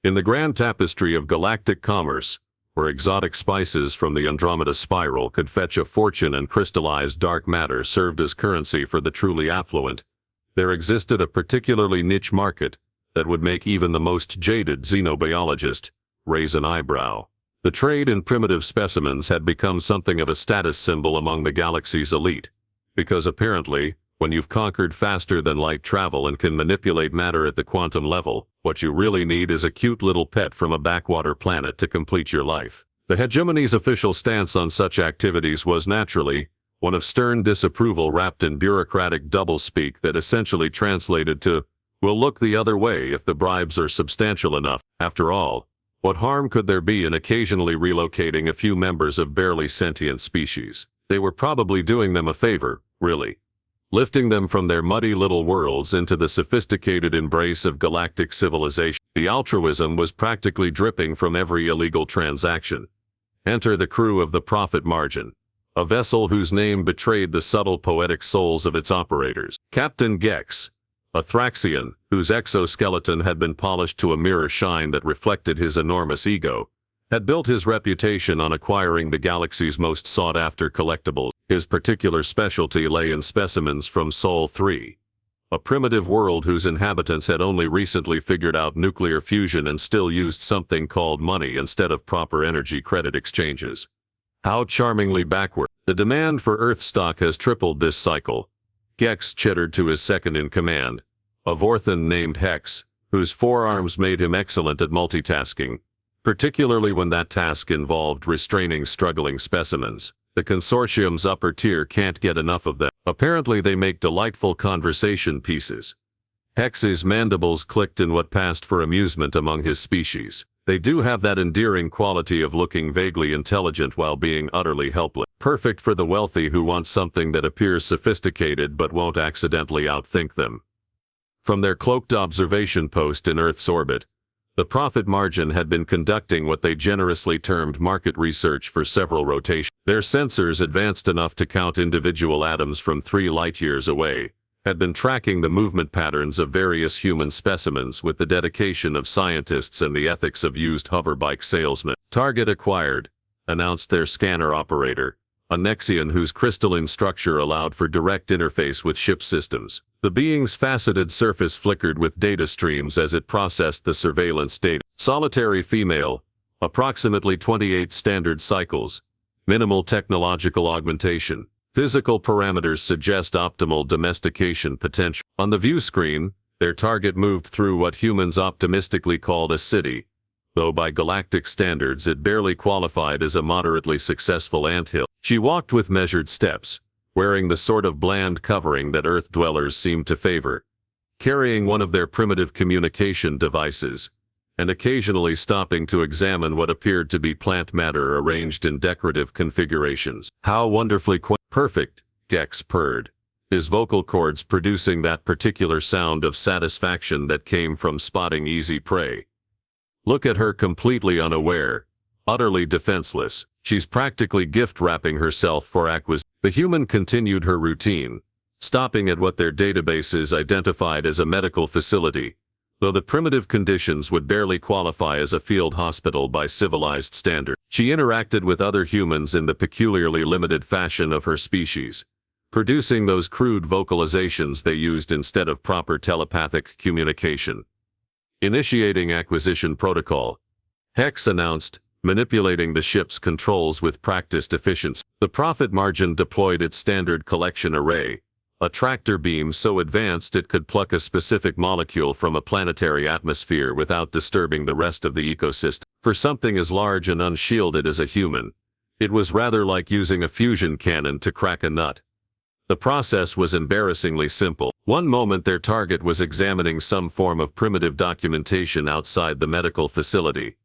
In the grand tapestry of galactic commerce, where exotic spices from the Andromeda spiral could fetch a fortune and crystallized dark matter served as currency for the truly affluent, there existed a particularly niche market that would make even the most jaded xenobiologist raise an eyebrow. The trade in primitive specimens had become something of a status symbol among the galaxy's elite, because apparently, when you've conquered faster-than-light travel and can manipulate matter at the quantum level, what you really need is a cute little pet from a backwater planet to complete your life. The hegemony's official stance on such activities was naturally one of stern disapproval wrapped in bureaucratic doublespeak that essentially translated to, "We'll look the other way if the bribes are substantial enough." After all, what harm could there be in occasionally relocating a few members of barely sentient species? They were probably doing them a favor, really, lifting them from their muddy little worlds into the sophisticated embrace of galactic civilization. The altruism was practically dripping from every illegal transaction. Enter the crew of the Profit Margin, a vessel whose name betrayed the subtle poetic souls of its operators. Captain Gex, a Thraxian, whose exoskeleton had been polished to a mirror shine that reflected his enormous ego, had built his reputation on acquiring the galaxy's most sought-after collectibles. His particular specialty lay in specimens from Sol 3, a primitive world whose inhabitants had only recently figured out nuclear fusion and still used something called money instead of proper energy credit exchanges. How charmingly backward. The demand for Earth stock has tripled this cycle. Gex chittered to his second-in-command, a Vorthan named Hex, whose forearms made him excellent at multitasking, particularly when that task involved restraining struggling specimens. The consortium's upper tier can't get enough of them. Apparently they make delightful conversation pieces. Hex's mandibles clicked in what passed for amusement among his species. They do have that endearing quality of looking vaguely intelligent while being utterly helpless. Perfect for the wealthy who want something that appears sophisticated but won't accidentally outthink them. From their cloaked observation post in Earth's orbit, the Profit Margin had been conducting what they generously termed market research for several rotations. Their sensors, advanced enough to count individual atoms from 3 light-years away, had been tracking the movement patterns of various human specimens with the dedication of scientists and the ethics of used hoverbike salesmen. Target acquired, announced their scanner operator, a Nexian whose crystalline structure allowed for direct interface with ship systems. The being's faceted surface flickered with data streams as it processed the surveillance data. Solitary female, approximately 28 standard cycles, minimal technological augmentation. Physical parameters suggest optimal domestication potential. On the view screen, their target moved through what humans optimistically called a city, though by galactic standards it barely qualified as a moderately successful anthill. She walked with measured steps, wearing the sort of bland covering that Earth dwellers seem to favor, carrying one of their primitive communication devices, and occasionally stopping to examine what appeared to be plant matter arranged in decorative configurations. How wonderfully perfect, Gex purred, his vocal cords producing that particular sound of satisfaction that came from spotting easy prey. Look at her, completely unaware, utterly defenseless. She's practically gift-wrapping herself for acquisition. The human continued her routine, stopping at what their databases identified as a medical facility, though the primitive conditions would barely qualify as a field hospital by civilized standards. She interacted with other humans in the peculiarly limited fashion of her species, producing those crude vocalizations they used instead of proper telepathic communication. Initiating acquisition protocol, Hex announced, manipulating the ship's controls with practiced efficiency. The Profit Margin deployed its standard collection array, a tractor beam so advanced it could pluck a specific molecule from a planetary atmosphere without disturbing the rest of the ecosystem. For something as large and unshielded as a human, it was rather like using a fusion cannon to crack a nut. The process was embarrassingly simple. One moment their target was examining some form of primitive documentation outside the medical facility.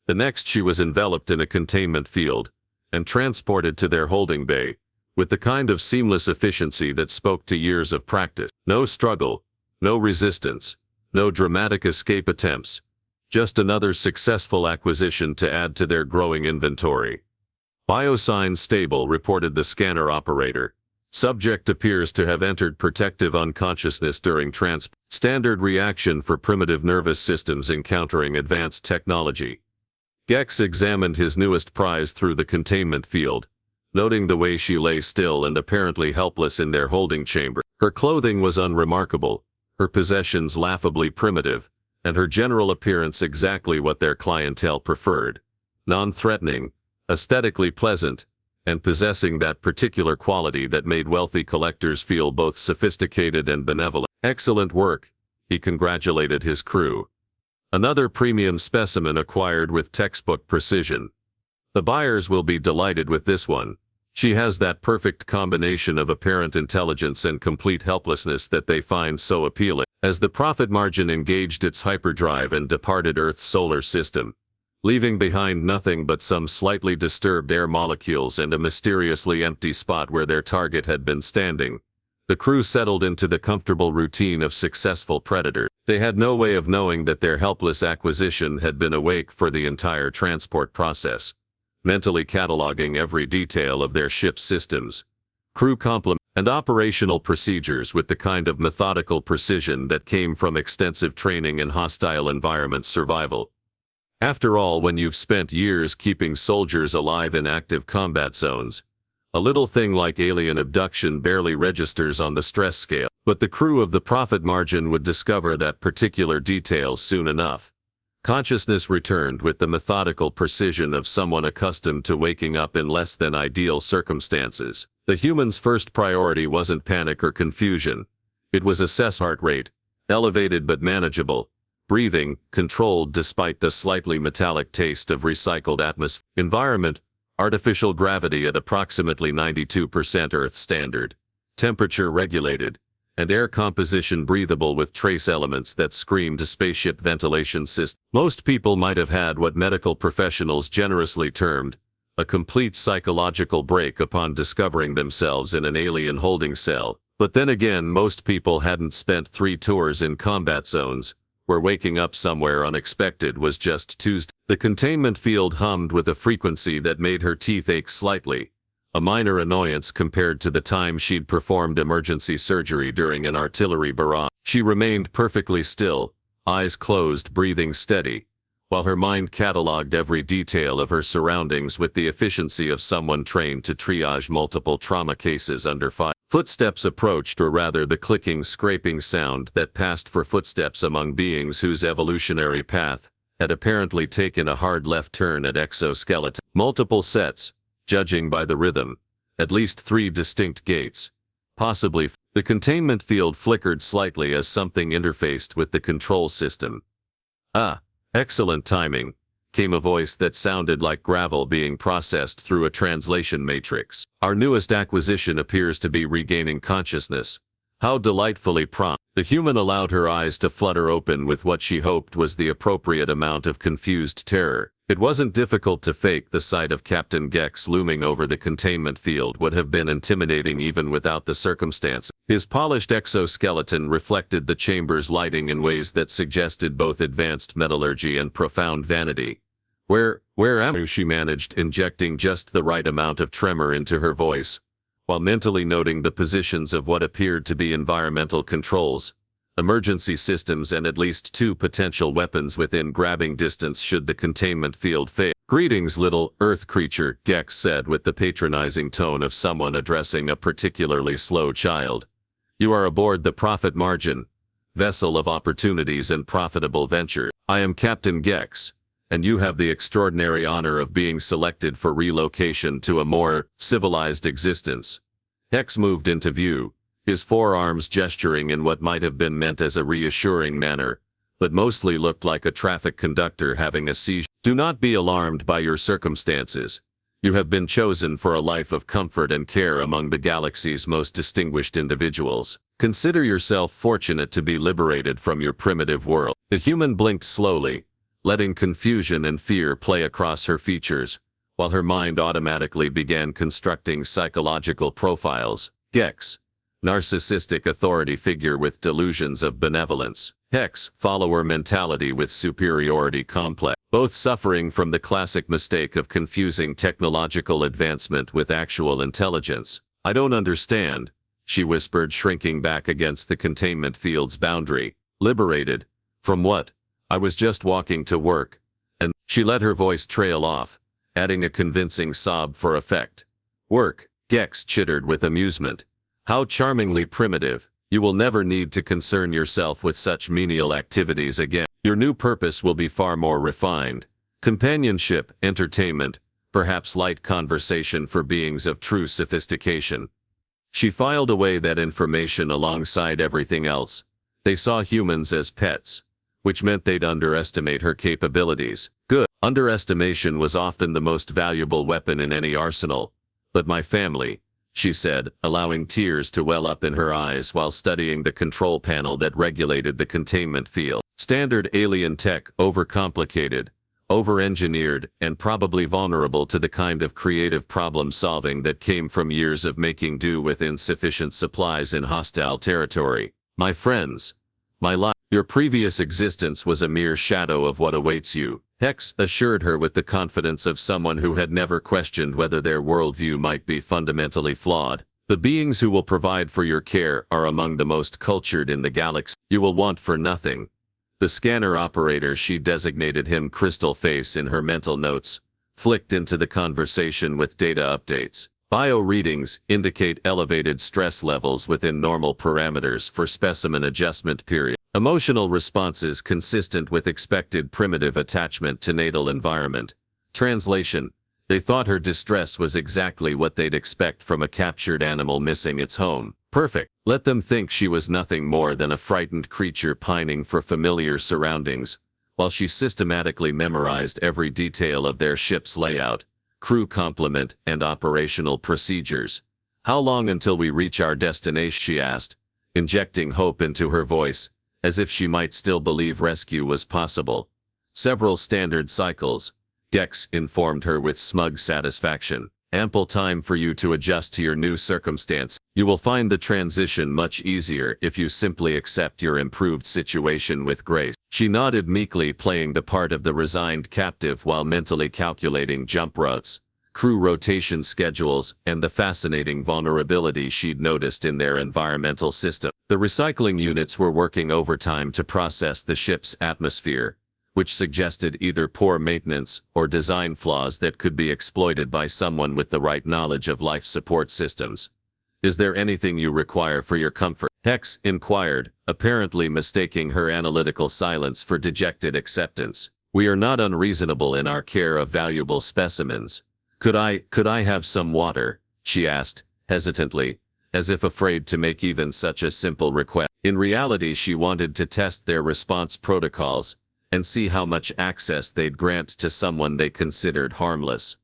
The next she was enveloped in a containment field, and transported to their holding bay, with the kind of seamless efficiency that spoke to years of practice. No struggle, no resistance, no dramatic escape attempts, just another successful acquisition to add to their growing inventory. Biosigns stable, reported the scanner operator. Subject appears to have entered protective unconsciousness during transport. Standard reaction for primitive nervous systems encountering advanced technology. Gex examined his newest prize through the containment field, noting the way she lay still and apparently helpless in their holding chamber. Her clothing was unremarkable, her possessions laughably primitive, and her general appearance exactly what their clientele preferred. Non-threatening, aesthetically pleasant, and possessing that particular quality that made wealthy collectors feel both sophisticated and benevolent. Excellent work, he congratulated his crew. Another premium specimen acquired with textbook precision. The buyers will be delighted with this one. She has that perfect combination of apparent intelligence and complete helplessness that they find so appealing. As the profit margin engaged its hyperdrive and departed Earth's solar system, leaving behind nothing but some slightly disturbed air molecules and a mysteriously empty spot where their target had been standing, the crew settled into the comfortable routine of successful predators. They had no way of knowing that their helpless acquisition had been awake for the entire transport process, mentally cataloging every detail of their ship's systems, crew complement, and operational procedures with the kind of methodical precision that came from extensive training in hostile environment survival. After all, when you've spent years keeping soldiers alive in active combat zones, a little thing like alien abduction barely registers on the stress scale. But the crew of the profit margin would discover that particular detail soon enough. Consciousness returned with the methodical precision of someone accustomed to waking up in less than ideal circumstances. The human's first priority wasn't panic or confusion. It was assess heart rate, elevated but manageable, breathing, controlled despite the slightly metallic taste of recycled atmosphere. Environment, artificial gravity at approximately 92% Earth standard, temperature regulated, and air composition breathable with trace elements that screamed spaceship ventilation system. Most people might have had what medical professionals generously termed a complete psychological break upon discovering themselves in an alien holding cell. But then again, most people hadn't spent 3 tours in combat zones, where waking up somewhere unexpected was just Tuesday. The containment field hummed with a frequency that made her teeth ache slightly, a minor annoyance compared to the time she'd performed emergency surgery during an artillery barrage. She remained perfectly still, eyes closed, breathing steady, while her mind cataloged every detail of her surroundings with the efficiency of someone trained to triage multiple trauma cases under fire. Footsteps approached, or rather the clicking, scraping sound that passed for footsteps among beings whose evolutionary path had apparently taken a hard left turn at exoskeleton. Multiple sets, judging by the rhythm, at least 3 distinct gates, possibly. The containment field flickered slightly as something interfaced with the control system. "Ah, excellent timing," came a voice that sounded like gravel being processed through a translation matrix. "Our newest acquisition appears to be regaining consciousness. How delightfully prompt." The human allowed her eyes to flutter open with what she hoped was the appropriate amount of confused terror. It wasn't difficult to fake. The sight of Captain Gex looming over the containment field would have been intimidating even without the circumstance. His polished exoskeleton reflected the chamber's lighting in ways that suggested both advanced metallurgy and profound vanity. Where am I?" she managed, injecting just the right amount of tremor into her voice, while mentally noting the positions of what appeared to be environmental controls, emergency systems, and at least 2 potential weapons within grabbing distance should the containment field fail. "Greetings, little Earth creature," Gex said with the patronizing tone of someone addressing a particularly slow child. "You are aboard the Profit Margin, vessel of opportunities and profitable venture. I am Captain Gex, and you have the extraordinary honor of being selected for relocation to a more civilized existence." Gex moved into view, his forearms gesturing in what might have been meant as a reassuring manner, but mostly looked like a traffic conductor having a seizure. "Do not be alarmed by your circumstances. You have been chosen for a life of comfort and care among the galaxy's most distinguished individuals. Consider yourself fortunate to be liberated from your primitive world." The human blinked slowly, letting confusion and fear play across her features, while her mind automatically began constructing psychological profiles. Gex, narcissistic authority figure with delusions of benevolence. Hex, follower mentality with superiority complex. Both suffering from the classic mistake of confusing technological advancement with actual intelligence. "I don't understand," she whispered, shrinking back against the containment field's boundary. Liberated. From what? I was just walking to work. And she let her voice trail off, adding a convincing sob for effect. Work, Gex chittered with amusement. How charmingly primitive. You will never need to concern yourself with such menial activities again. Your new purpose will be far more refined. Companionship, entertainment, perhaps light conversation for beings of true sophistication. She filed away that information alongside everything else. They saw humans as pets, which meant they'd underestimate her capabilities. Good. Underestimation was often the most valuable weapon in any arsenal. But my family, she said, allowing tears to well up in her eyes while studying the control panel that regulated the containment field. Standard alien tech, overcomplicated, over-engineered, and probably vulnerable to the kind of creative problem-solving that came from years of making do with insufficient supplies in hostile territory. My friends, my life, your previous existence was a mere shadow of what awaits you, Hex assured her with the confidence of someone who had never questioned whether their worldview might be fundamentally flawed. The beings who will provide for your care are among the most cultured in the galaxy. You will want for nothing. The scanner operator, she designated him Crystal Face in her mental notes, flicked into the conversation with data updates. Bio readings indicate elevated stress levels within normal parameters for specimen adjustment period. Emotional responses consistent with expected primitive attachment to natal environment. Translation: they thought her distress was exactly what they'd expect from a captured animal missing its home. Perfect. Let them think she was nothing more than a frightened creature pining for familiar surroundings, while she systematically memorized every detail of their ship's layout, crew complement, and operational procedures. How long until we reach our destination? She asked, injecting hope into her voice, as if she might still believe rescue was possible. Several standard cycles, Gex informed her with smug satisfaction. Ample time for you to adjust to your new circumstance. You will find the transition much easier if you simply accept your improved situation with grace. She nodded meekly, playing the part of the resigned captive while mentally calculating jump routes, crew rotation schedules, and the fascinating vulnerability she'd noticed in their environmental system. The recycling units were working overtime to process the ship's atmosphere, which suggested either poor maintenance or design flaws that could be exploited by someone with the right knowledge of life support systems. Is there anything you require for your comfort? Hex inquired, apparently mistaking her analytical silence for dejected acceptance. We are not unreasonable in our care of valuable specimens. Could I have some water? She asked, hesitantly, as if afraid to make even such a simple request. In reality, she wanted to test their response protocols and see how much access they'd grant to someone they considered harmless.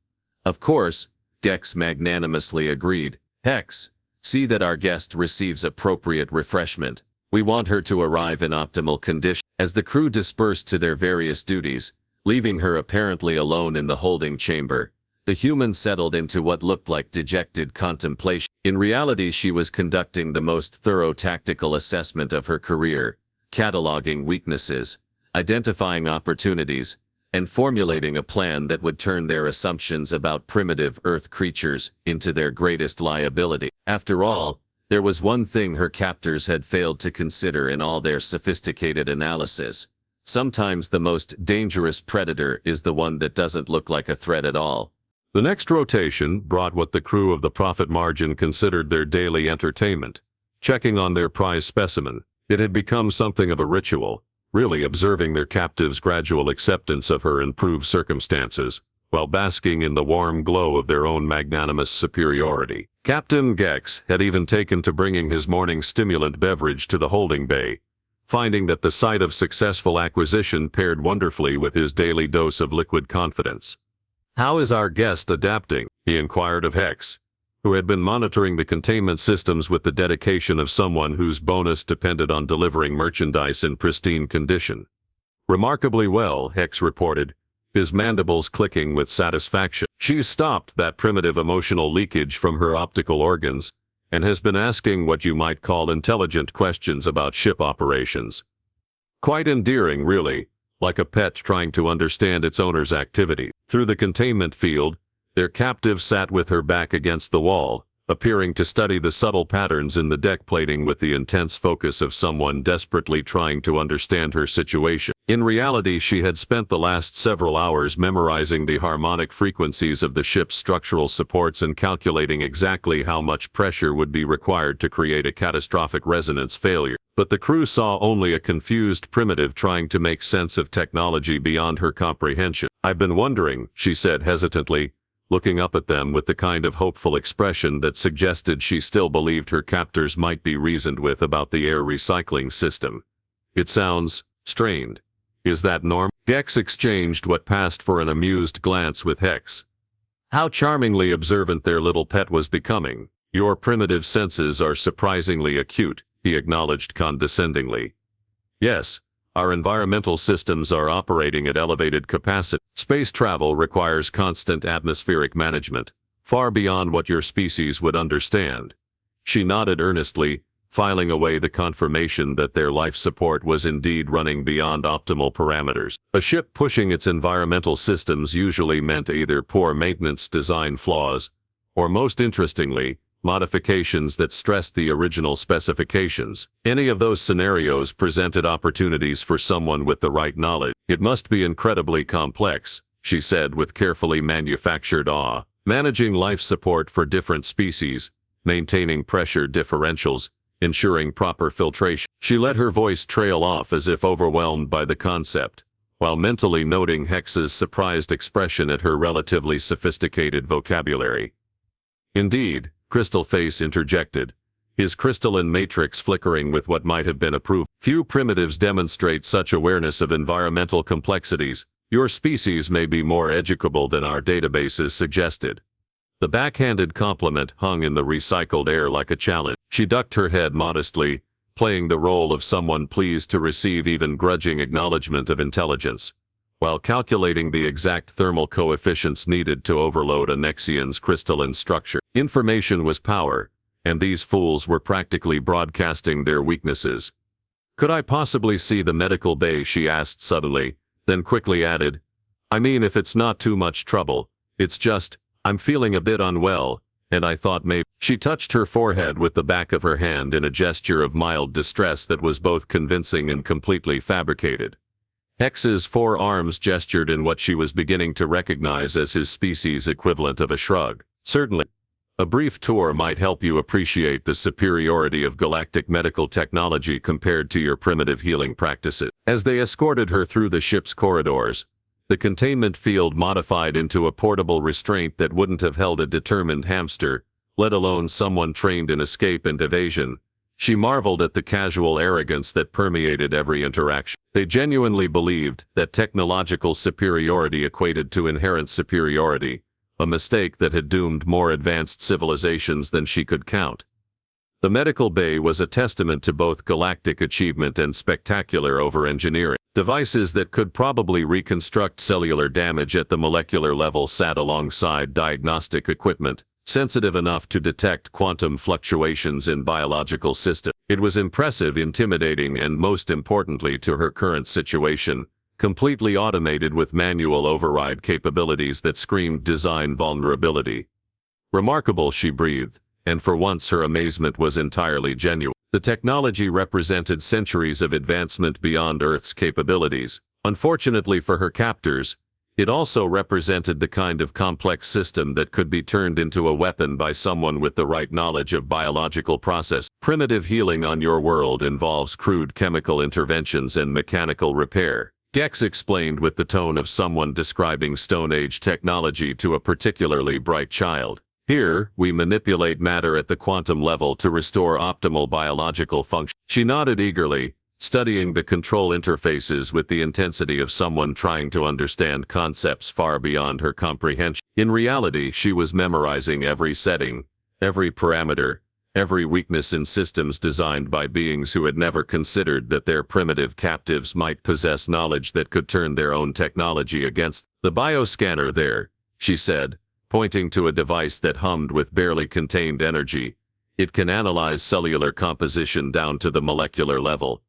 Of course, Gex magnanimously agreed. Hex, see that our guest receives appropriate refreshment. We want her to arrive in optimal condition. As the crew dispersed to their various duties, leaving her apparently alone in the holding chamber, the human settled into what looked like dejected contemplation. In reality, she was conducting the most thorough tactical assessment of her career, cataloging weaknesses, identifying opportunities, and formulating a plan that would turn their assumptions about primitive Earth creatures into their greatest liability. After all, there was one thing her captors had failed to consider in all their sophisticated analysis. Sometimes the most dangerous predator is the one that doesn't look like a threat at all. The next rotation brought what the crew of the Profit Margin considered their daily entertainment, checking on their prize specimen. It had become something of a ritual, really observing their captive's gradual acceptance of her improved circumstances, while basking in the warm glow of their own magnanimous superiority. Captain Gex had even taken to bringing his morning stimulant beverage to the holding bay, finding that the sight of successful acquisition paired wonderfully with his daily dose of liquid confidence. "How is our guest adapting?" he inquired of Hex, who had been monitoring the containment systems with the dedication of someone whose bonus depended on delivering merchandise in pristine condition. "Remarkably well," Hex reported, his mandibles clicking with satisfaction. "She's stopped that primitive emotional leakage from her optical organs, and has been asking what you might call intelligent questions about ship operations. Quite endearing, really, like a pet trying to understand its owner's activity." Through the containment field, their captive sat with her back against the wall, appearing to study the subtle patterns in the deck plating with the intense focus of someone desperately trying to understand her situation. In reality, she had spent the last several hours memorizing the harmonic frequencies of the ship's structural supports and calculating exactly how much pressure would be required to create a catastrophic resonance failure. But the crew saw only a confused primitive trying to make sense of technology beyond her comprehension. "I've been wondering," she said hesitantly, looking up at them with the kind of hopeful expression that suggested she still believed her captors might be reasoned with about the air recycling system. "It sounds strained. Is that normal?" Gex exchanged what passed for an amused glance with Hex. How charmingly observant their little pet was becoming. "Your primitive senses are surprisingly acute," he acknowledged condescendingly. "Yes. Our environmental systems are operating at elevated capacity. Space travel requires constant atmospheric management, far beyond what your species would understand." She nodded earnestly, filing away the confirmation that their life support was indeed running beyond optimal parameters. A ship pushing its environmental systems usually meant either poor maintenance design flaws, or most interestingly, modifications that stressed the original specifications. Any of those scenarios presented opportunities for someone with the right knowledge. "It must be incredibly complex," she said with carefully manufactured awe. "Managing life support for different species, maintaining pressure differentials, ensuring proper filtration." She let her voice trail off as if overwhelmed by the concept, while mentally noting Hex's surprised expression at her relatively sophisticated vocabulary. "Indeed," Crystal Face interjected, his crystalline matrix flickering with what might have been approval. "Few primitives demonstrate such awareness of environmental complexities. Your species may be more educable than our databases suggested." The backhanded compliment hung in the recycled air like a challenge. She ducked her head modestly, playing the role of someone pleased to receive even grudging acknowledgement of intelligence, while calculating the exact thermal coefficients needed to overload a Nexian's crystalline structure. Information was power, and these fools were practically broadcasting their weaknesses. "Could I possibly see the medical bay?" she asked suddenly, then quickly added, "I mean, if it's not too much trouble. It's just, I'm feeling a bit unwell, and I thought maybe—" She touched her forehead with the back of her hand in a gesture of mild distress that was both convincing and completely fabricated. Hex's four arms gestured in what she was beginning to recognize as his species equivalent of a shrug. "Certainly. A brief tour might help you appreciate the superiority of galactic medical technology compared to your primitive healing practices." As they escorted her through the ship's corridors, the containment field modified into a portable restraint that wouldn't have held a determined hamster, let alone someone trained in escape and evasion, she marveled at the casual arrogance that permeated every interaction. They genuinely believed that technological superiority equated to inherent superiority, a mistake that had doomed more advanced civilizations than she could count. The medical bay was a testament to both galactic achievement and spectacular over-engineering. Devices that could probably reconstruct cellular damage at the molecular level sat alongside diagnostic equipment, sensitive enough to detect quantum fluctuations in biological systems. It was impressive, intimidating, and most importantly to her current situation, completely automated with manual override capabilities that screamed design vulnerability. "Remarkable," she breathed, and for once her amazement was entirely genuine. The technology represented centuries of advancement beyond Earth's capabilities. Unfortunately for her captors, it also represented the kind of complex system that could be turned into a weapon by someone with the right knowledge of biological process. "Primitive healing on your world involves crude chemical interventions and mechanical repair," Gex explained with the tone of someone describing Stone Age technology to a particularly bright child. "Here, we manipulate matter at the quantum level to restore optimal biological function." She nodded eagerly, studying the control interfaces with the intensity of someone trying to understand concepts far beyond her comprehension. In reality, she was memorizing every setting, every parameter, every weakness in systems designed by beings who had never considered that their primitive captives might possess knowledge that could turn their own technology against them. "The bioscanner there," she said, pointing to a device that hummed with barely contained energy. "It can analyze cellular composition down to the molecular level."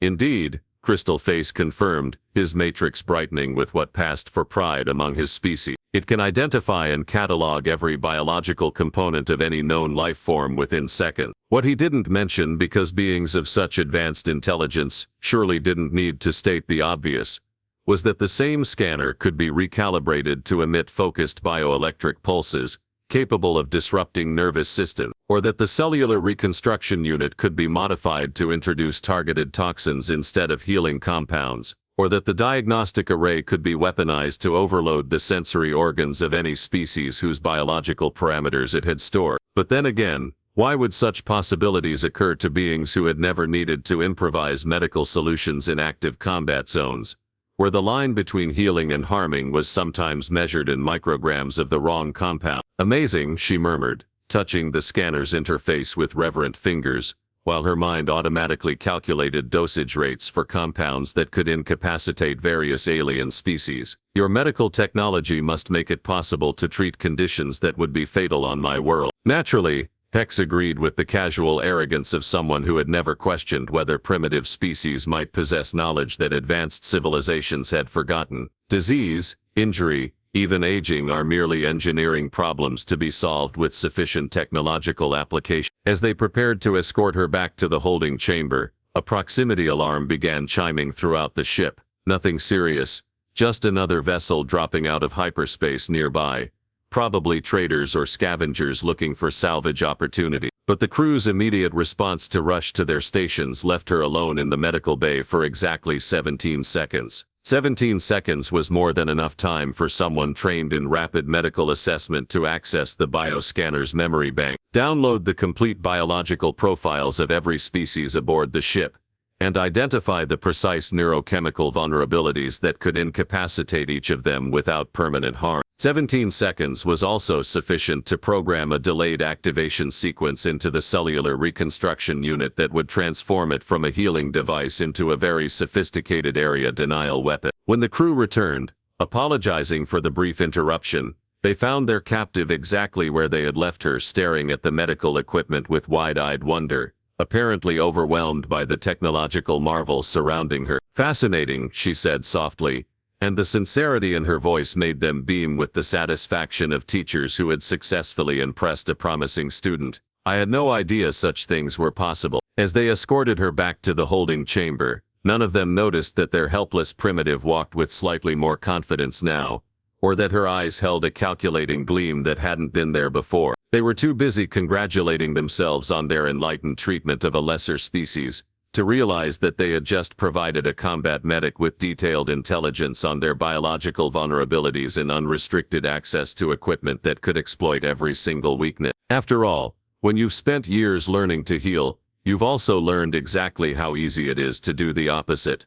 "Indeed," Crystal Face confirmed, his matrix brightening with what passed for pride among his species. It can identify and catalog every biological component of any known life form within seconds. What he didn't mention, because beings of such advanced intelligence surely didn't need to state the obvious, was that the same scanner could be recalibrated to emit focused bioelectric pulses, capable of disrupting nervous system, or that the cellular reconstruction unit could be modified to introduce targeted toxins instead of healing compounds, or that the diagnostic array could be weaponized to overload the sensory organs of any species whose biological parameters it had stored. But then again, why would such possibilities occur to beings who had never needed to improvise medical solutions in active combat zones, where the line between healing and harming was sometimes measured in micrograms of the wrong compound? Amazing, she murmured, touching the scanner's interface with reverent fingers, while her mind automatically calculated dosage rates for compounds that could incapacitate various alien species. Your medical technology must make it possible to treat conditions that would be fatal on my world. Naturally, Hex agreed with the casual arrogance of someone who had never questioned whether primitive species might possess knowledge that advanced civilizations had forgotten. Disease, injury, even aging are merely engineering problems to be solved with sufficient technological application. As they prepared to escort her back to the holding chamber, a proximity alarm began chiming throughout the ship. Nothing serious, just another vessel dropping out of hyperspace nearby. Probably traders or scavengers looking for salvage opportunity. But the crew's immediate response to rush to their stations left her alone in the medical bay for exactly 17 seconds. 17 seconds was more than enough time for someone trained in rapid medical assessment to access the bioscanner's memory bank, download the complete biological profiles of every species aboard the ship, and identify the precise neurochemical vulnerabilities that could incapacitate each of them without permanent harm. 17 seconds was also sufficient to program a delayed activation sequence into the cellular reconstruction unit that would transform it from a healing device into a very sophisticated area denial weapon. When the crew returned, apologizing for the brief interruption, they found their captive exactly where they had left her, staring at the medical equipment with wide-eyed wonder, apparently overwhelmed by the technological marvels surrounding her. "Fascinating," she said softly, and the sincerity in her voice made them beam with the satisfaction of teachers who had successfully impressed a promising student. "I had no idea such things were possible." As they escorted her back to the holding chamber, none of them noticed that their helpless primitive walked with slightly more confidence now, or that her eyes held a calculating gleam that hadn't been there before. They were too busy congratulating themselves on their enlightened treatment of a lesser species to realize that they had just provided a combat medic with detailed intelligence on their biological vulnerabilities and unrestricted access to equipment that could exploit every single weakness. After all, when you've spent years learning to heal, you've also learned exactly how easy it is to do the opposite.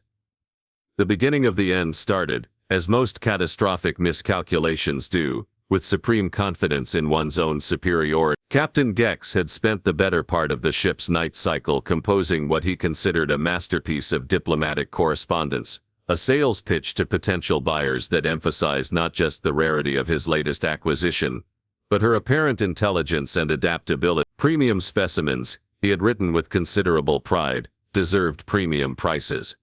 The beginning of the end started, as most catastrophic miscalculations do, with supreme confidence in one's own superiority. Captain Gex had spent the better part of the ship's night cycle composing what he considered a masterpiece of diplomatic correspondence, a sales pitch to potential buyers that emphasized not just the rarity of his latest acquisition, but her apparent intelligence and adaptability. Premium specimens, he had written with considerable pride, deserved premium prices.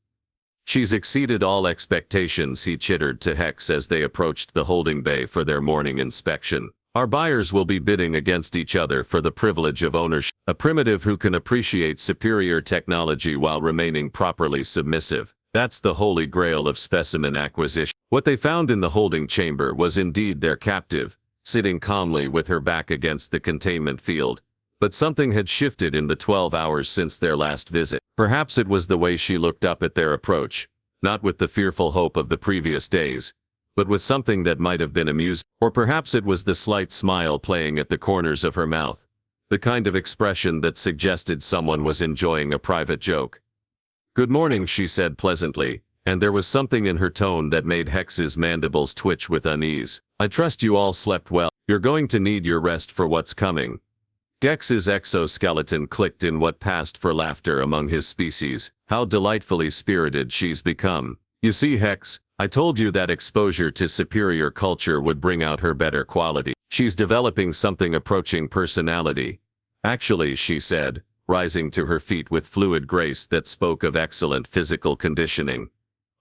"She's exceeded all expectations," he chittered to Hex as they approached the holding bay for their morning inspection. "Our buyers will be bidding against each other for the privilege of ownership. A primitive who can appreciate superior technology while remaining properly submissive. That's the holy grail of specimen acquisition." What they found in the holding chamber was indeed their captive, sitting calmly with her back against the containment field. But something had shifted in the 12 hours since their last visit. Perhaps it was the way she looked up at their approach, not with the fearful hope of the previous days, but with something that might have been amusing. Or perhaps it was the slight smile playing at the corners of her mouth, the kind of expression that suggested someone was enjoying a private joke. "Good morning," she said pleasantly, and there was something in her tone that made Hex's mandibles twitch with unease. "I trust you all slept well. You're going to need your rest for what's coming." Gex's exoskeleton clicked in what passed for laughter among his species. "How delightfully spirited she's become. You see, Hex, I told you that exposure to superior culture would bring out her better quality. She's developing something approaching personality. Actually," she said, rising to her feet with fluid grace that spoke of excellent physical conditioning,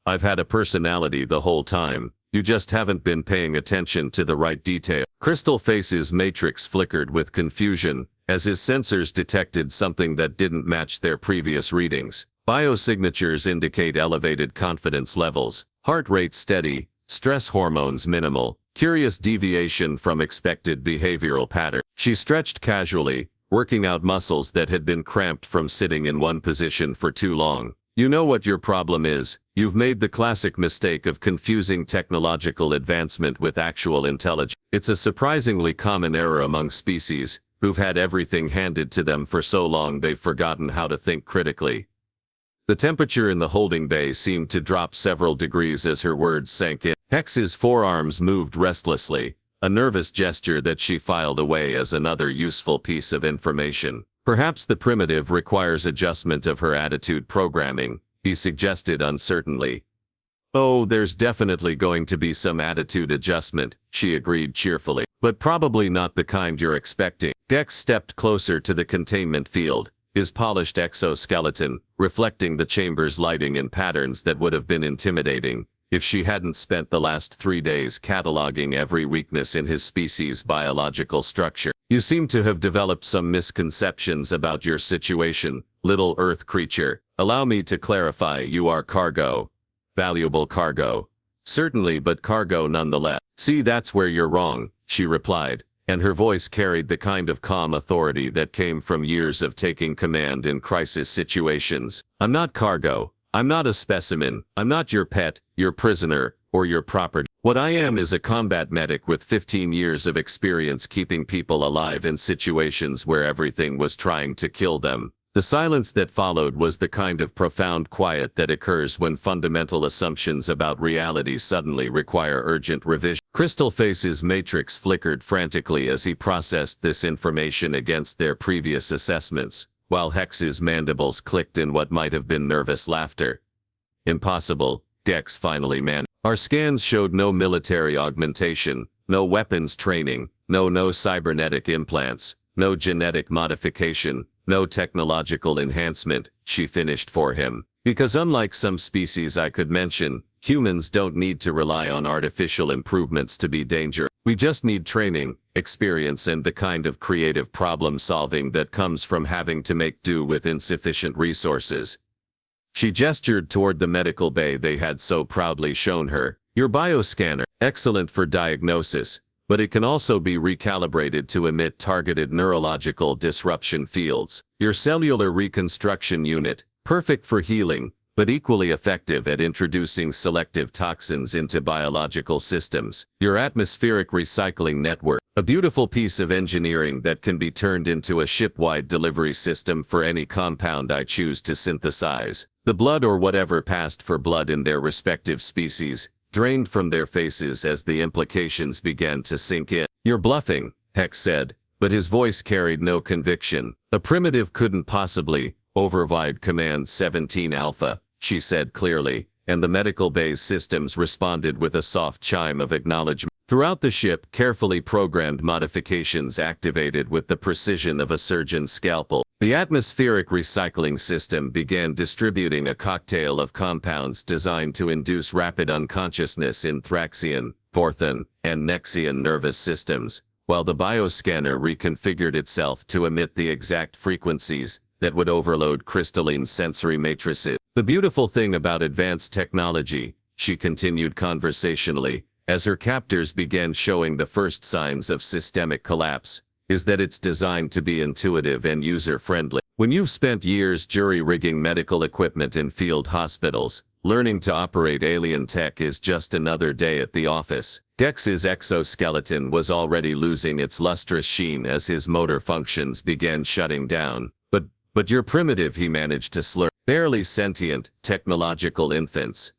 "I've had a personality the whole time. You just haven't been paying attention to the right detail. Crystal Face's matrix flickered with confusion as his sensors detected something that didn't match their previous readings. Biosignatures indicate elevated confidence levels, heart rate steady, stress hormones minimal, curious deviation from expected behavioral pattern. She stretched casually, working out muscles that had been cramped from sitting in one position for too long. You know what your problem is. You've made the classic mistake of confusing technological advancement with actual intelligence. It's a surprisingly common error among species who've had everything handed to them for so long they've forgotten how to think critically. The temperature in the holding bay seemed to drop several degrees as her words sank in. Hex's forearms moved restlessly, a nervous gesture that she filed away as another useful piece of information. Perhaps the primitive requires adjustment of her attitude programming, he suggested uncertainly. Oh, there's definitely going to be some attitude adjustment, she agreed cheerfully, but probably not the kind you're expecting. Dex stepped closer to the containment field, his polished exoskeleton reflecting the chamber's lighting in patterns that would have been intimidating if she hadn't spent the last 3 days cataloging every weakness in his species' biological structure. You seem to have developed some misconceptions about your situation, little Earth creature. Allow me to clarify, you are cargo. Valuable cargo. Certainly, but cargo nonetheless. See, that's where you're wrong, she replied, and her voice carried the kind of calm authority that came from years of taking command in crisis situations. I'm not cargo. I'm not a specimen. I'm not your pet, your prisoner, or your property. What I am is a combat medic with 15 years of experience keeping people alive in situations where everything was trying to kill them. The silence that followed was the kind of profound quiet that occurs when fundamental assumptions about reality suddenly require urgent revision. Crystal Face's matrix flickered frantically as he processed this information against their previous assessments, while Hex's mandibles clicked in what might have been nervous laughter. Impossible, Dex finally managed. Our scans showed no military augmentation, no weapons training, no cybernetic implants, no genetic modification, no technological enhancement, she finished for him. Because unlike some species I could mention, humans don't need to rely on artificial improvements to be dangerous. We just need training, experience, and the kind of creative problem solving that comes from having to make do with insufficient resources. She gestured toward the medical bay they had so proudly shown her. Your bioscanner, excellent for diagnosis, but it can also be recalibrated to emit targeted neurological disruption fields. Your cellular reconstruction unit, perfect for healing, but equally effective at introducing selective toxins into biological systems. Your atmospheric recycling network, a beautiful piece of engineering that can be turned into a ship-wide delivery system for any compound I choose to synthesize. The blood or whatever passed for blood in their respective species drained from their faces as the implications began to sink in. You're bluffing, Hex said, but his voice carried no conviction. A primitive couldn't possibly override Command 17 Alpha, she said clearly, and the medical bay's systems responded with a soft chime of acknowledgement. Throughout the ship, carefully programmed modifications activated with the precision of a surgeon's scalpel. The atmospheric recycling system began distributing a cocktail of compounds designed to induce rapid unconsciousness in Thraxian, Vorthan, and Nexian nervous systems, while the bioscanner reconfigured itself to emit the exact frequencies that would overload crystalline sensory matrices. The beautiful thing about advanced technology, she continued conversationally, as her captors began showing the first signs of systemic collapse, is that it's designed to be intuitive and user-friendly. When you've spent years jury-rigging medical equipment in field hospitals, learning to operate alien tech is just another day at the office. Dex's exoskeleton was already losing its lustrous sheen as his motor functions began shutting down. But you're primitive, he managed to slur. Barely sentient, technological infants.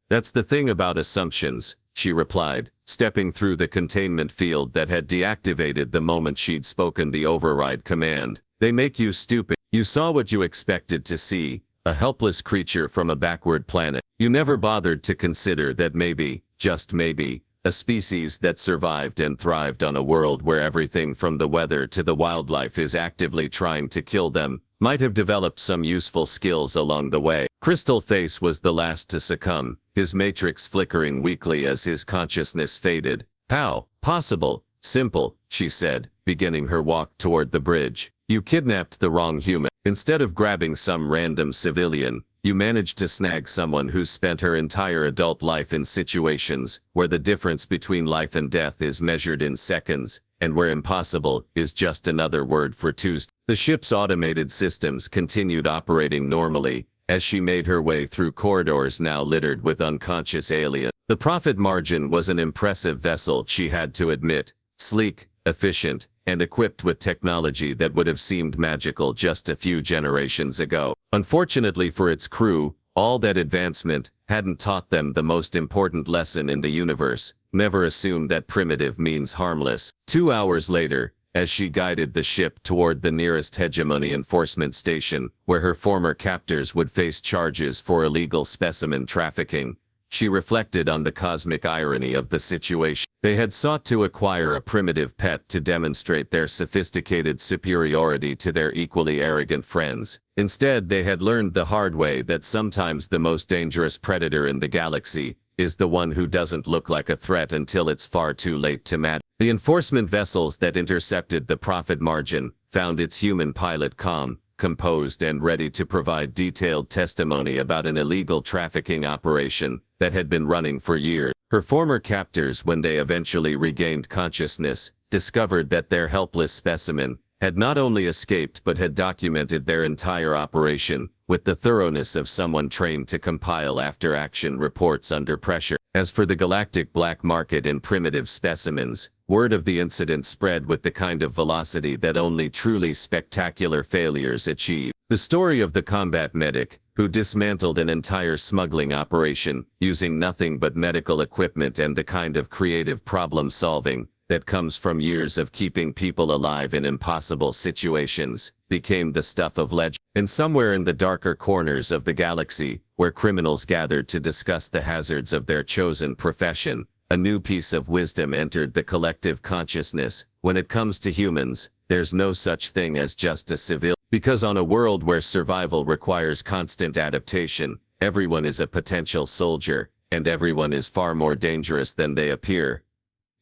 That's the thing about assumptions, she replied, stepping through the containment field that had deactivated the moment she'd spoken the override command. They make you stupid. You saw what you expected to see, a helpless creature from a backward planet. You never bothered to consider that maybe, just maybe, a species that survived and thrived on a world where everything from the weather to the wildlife is actively trying to kill them, might have developed some useful skills along the way. Crystal Face was the last to succumb, his matrix flickering weakly as his consciousness faded. How? Possible. Simple, she said, beginning her walk toward the bridge. You kidnapped the wrong human. Instead of grabbing some random civilian, you managed to snag someone who's spent her entire adult life in situations where the difference between life and death is measured in seconds, and where impossible is just another word for Tuesday. The ship's automated systems continued operating normally as she made her way through corridors now littered with unconscious aliens. The profit margin was an impressive vessel, she had to admit, sleek, efficient, and equipped with technology that would have seemed magical just a few generations ago. Unfortunately for its crew, all that advancement hadn't taught them the most important lesson in the universe: never assume that primitive means harmless. 2 hours later, as she guided the ship toward the nearest hegemony enforcement station, where her former captors would face charges for illegal specimen trafficking, she reflected on the cosmic irony of the situation. They had sought to acquire a primitive pet to demonstrate their sophisticated superiority to their equally arrogant friends. Instead, they had learned the hard way that sometimes the most dangerous predator in the galaxy is the one who doesn't look like a threat until it's far too late to matter. The enforcement vessels that intercepted the profit margin found its human pilot calm, composed, and ready to provide detailed testimony about an illegal trafficking operation that had been running for years. Her former captors, when they eventually regained consciousness, discovered that their helpless specimen had not only escaped but had documented their entire operation with the thoroughness of someone trained to compile after-action reports under pressure. As for the galactic black market in primitive specimens, word of the incident spread with the kind of velocity that only truly spectacular failures achieve. The story of the combat medic, who dismantled an entire smuggling operation using nothing but medical equipment and the kind of creative problem-solving that comes from years of keeping people alive in impossible situations, became the stuff of legend. And somewhere in the darker corners of the galaxy, where criminals gathered to discuss the hazards of their chosen profession, a new piece of wisdom entered the collective consciousness: when it comes to humans, there's no such thing as just a civilian. Because on a world where survival requires constant adaptation, everyone is a potential soldier, and everyone is far more dangerous than they appear.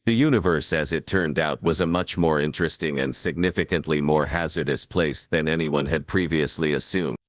The universe, as it turned out, was a much more interesting and significantly more hazardous place than anyone had previously assumed.